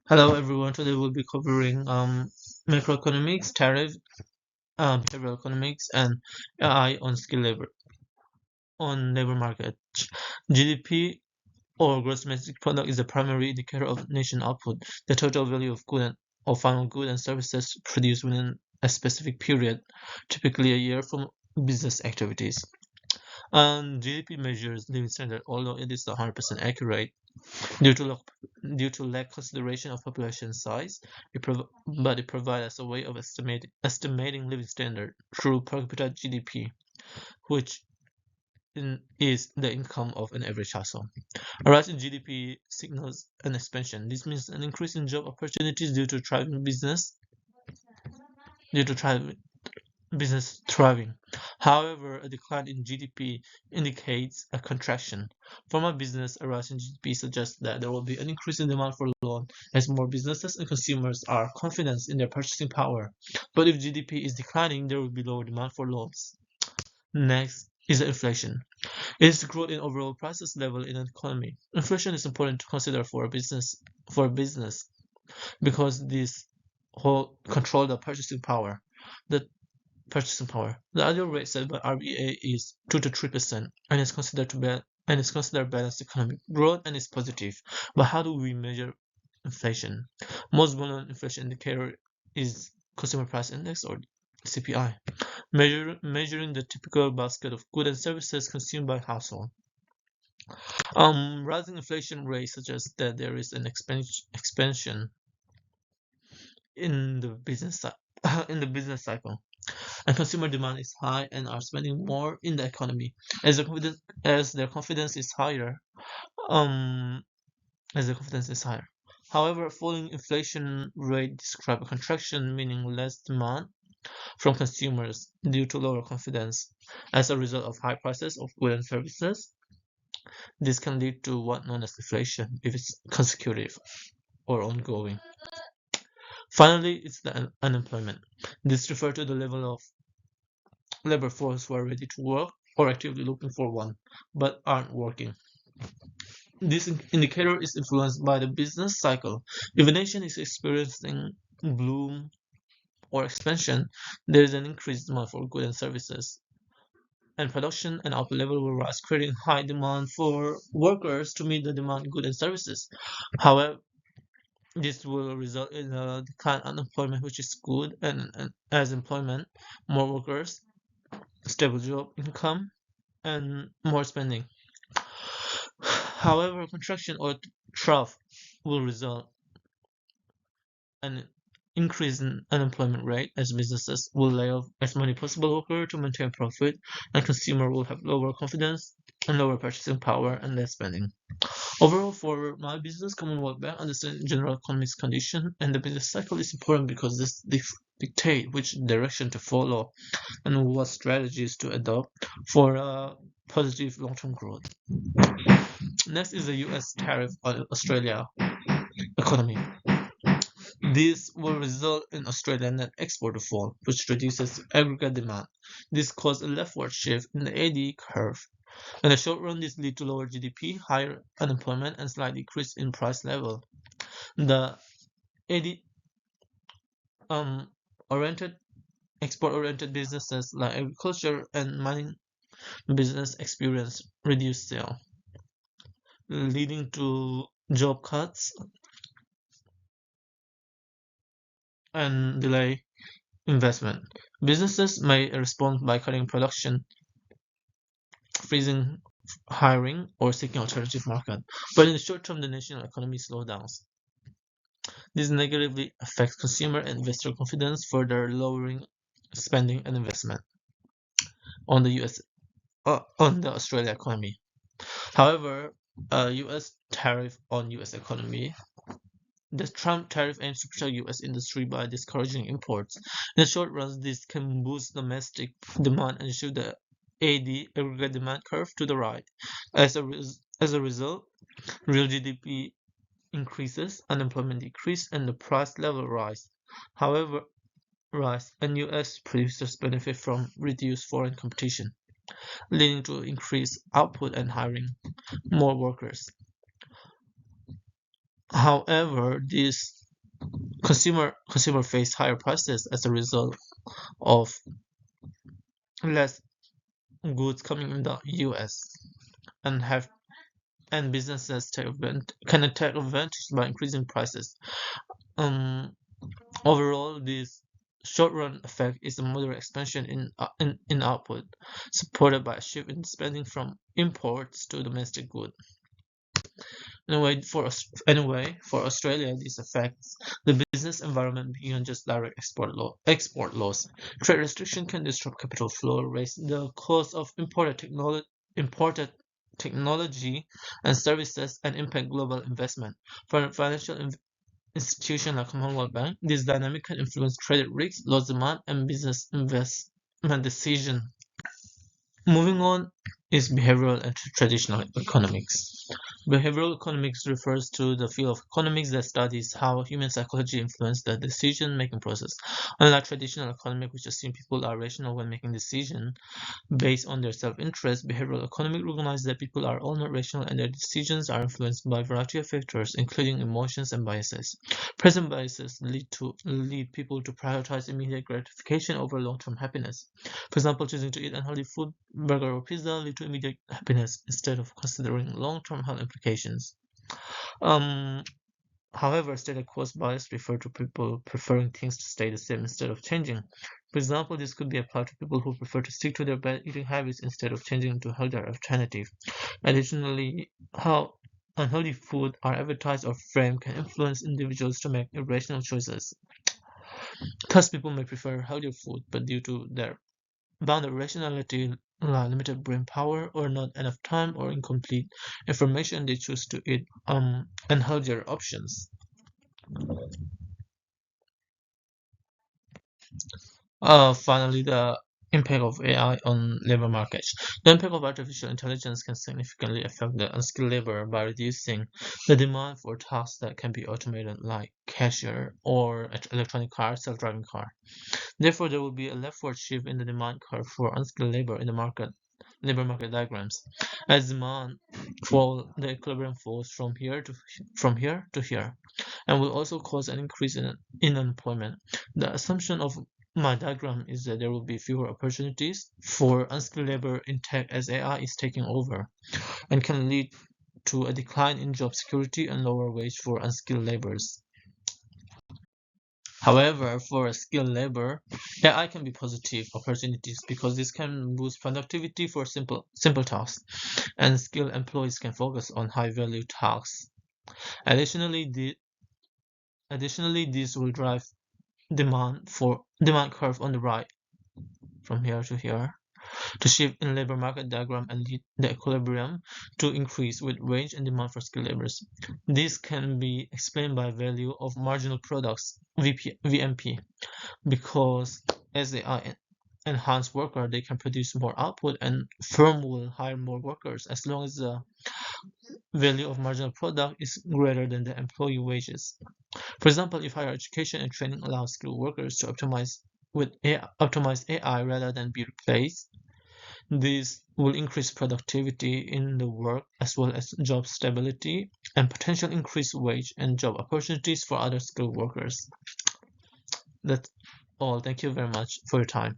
Hello everyone. Today we'll be covering macroeconomics, tariff, behavioral economics, and AI on skill labor on labor market. GDP or gross domestic product is the primary indicator of nation output, the total value of or final goods and services produced within a specific period, typically a year from business activities. GDP measures living standard, although it is not 100% accurate. Due to lack consideration of population size, but it provides us a way of estimating living standard through per capita GDP, which is the income of an average household. A rise in GDP signals an expansion. This means an increase in job opportunities due to business thriving. However, a decline in GDP indicates a contraction. From a business, a rise in GDP suggests that there will be an increase in demand for loan as more businesses and consumers are confident in their purchasing power. But if GDP is declining, there will be lower demand for loans. Next is inflation. It is the growth in overall prices level in an economy. Inflation is important to consider for a business because this whole control the purchasing power. The The ideal rate set by RBA is 2 to 3% and is considered balanced economic growth and is positive. But how do we measure inflation? Most well-known inflation indicator is Consumer Price Index or CPI, measuring the typical basket of goods and services consumed by household. Rising inflation rates suggest that there is an expansion in the business cycle, and consumer demand is high and are spending more in the economy. As their confidence is higher, um, as their confidence is higher. However, falling inflation rate describe a contraction, meaning less demand from consumers due to lower confidence. As a result of high prices of goods and services, this can lead to what known as deflation if it's consecutive or ongoing. Finally, it's the unemployment. This refers to the level of labor force who are ready to work or actively looking for one, but aren't working. This indicator is influenced by the business cycle. If a nation is experiencing bloom or expansion, there is an increased demand for goods and services, and production and output level will rise, creating high demand for workers to meet the demand goods and services. However, this will result in a decline in unemployment, which is good, and as employment, more workers, stable job income, and more spending. However, contraction or trough will result in an increase in unemployment rate as businesses will lay off as many possible workers to maintain profit, and consumer will have lower confidence and lower purchasing power and less spending. Overall, for my business, Common World Bank, understanding general economic condition and the business cycle is important because this dictate which direction to follow and what strategies to adopt for positive long-term growth. Next is the U.S. tariff on Australia economy. This will result in Australian net export to fall, which reduces aggregate demand. This causes a leftward shift in the AD curve. In the short run, this leads to lower GDP, higher unemployment, and slight decrease in price level. The AD oriented export-oriented businesses like agriculture and mining business experience reduced sale, leading to job cuts and delay investment. Businesses may respond by cutting production, freezing hiring, or seeking alternative market. But in the short term, the national economy slows down. This negatively affects consumer and investor confidence, further lowering spending and investment on the Australia economy. However, U.S. tariff on U.S. economy. The Trump tariff aims to protect U.S. industry by discouraging imports. In the short run, this can boost domestic demand and shift the AD aggregate demand curve to the right. As a result, real GDP increases, unemployment decreases, and the price level rise. However, and U.S. producers benefit from reduced foreign competition, leading to increased output and hiring more workers. However, these consumer face higher prices as a result of less goods coming in the US and have and businesses can take advantage by increasing prices. Um, Overall, this short-run effect is a moderate expansion in output, supported by a shift in spending from imports to domestic goods. Anyway, for Australia, this affects the business environment beyond just direct export laws. Trade restriction can disrupt capital flow, raise the cost of imported technology and services, and impact global investment. For financial institutions like Commonwealth Bank, this dynamic can influence credit risk, loss demand, and business investment decisions. Moving on is behavioral and traditional economics. Behavioral economics refers to the field of economics that studies how human psychology influences the decision-making process. Unlike traditional economics, which assume people are rational when making decisions based on their self-interest, behavioral economics recognizes that people are all not rational and their decisions are influenced by a variety of factors, including emotions and biases. Present biases lead people to prioritize immediate gratification over long-term happiness. For example, choosing to eat unhealthy food, burger or pizza lead to immediate happiness instead of considering long-term health implications. Um, However, status quo bias refer to people preferring things to stay the same instead of changing. For example, this could be applied to people who prefer to stick to their bad eating habits instead of changing to healthier alternatives. Additionally, how unhealthy food are advertised or framed can influence individuals to make irrational choices. Thus, people may prefer healthier food, but due to their bounded rationality, limited brain power, or not enough time or incomplete information, they choose to eat unhealthier options. Finally, the impact of AI on labor markets. The impact of artificial intelligence can significantly affect the unskilled labor by reducing the demand for tasks that can be automated, like cashier or electronic car, self-driving car. Therefore, there will be a leftward shift in the demand curve for unskilled labor in the labor market diagrams. As demand the equilibrium falls from here to here, and will also cause an increase in unemployment. The assumption of my diagram is that there will be fewer opportunities for unskilled labor in tech as AI is taking over, and can lead to a decline in job security and lower wage for unskilled laborers. However, for skilled labor, AI can be positive opportunities because this can boost productivity for simple tasks, and skilled employees can focus on high value tasks. Additionally, this will drive demand curve on the right from here to here to shift in labor market diagram and lead the equilibrium to increase with wage and demand for skilled laborers. This can be explained by value of marginal products VMP because as they are enhanced worker they can produce more output and firm will hire more workers as long as the value of marginal product is greater than the employee wages. For example, if higher education and training allows skilled workers to optimize AI rather than be replaced, this will increase productivity in the work as well as job stability and potential increased wage and job opportunities for other skilled workers. That's all. Thank you very much for your time.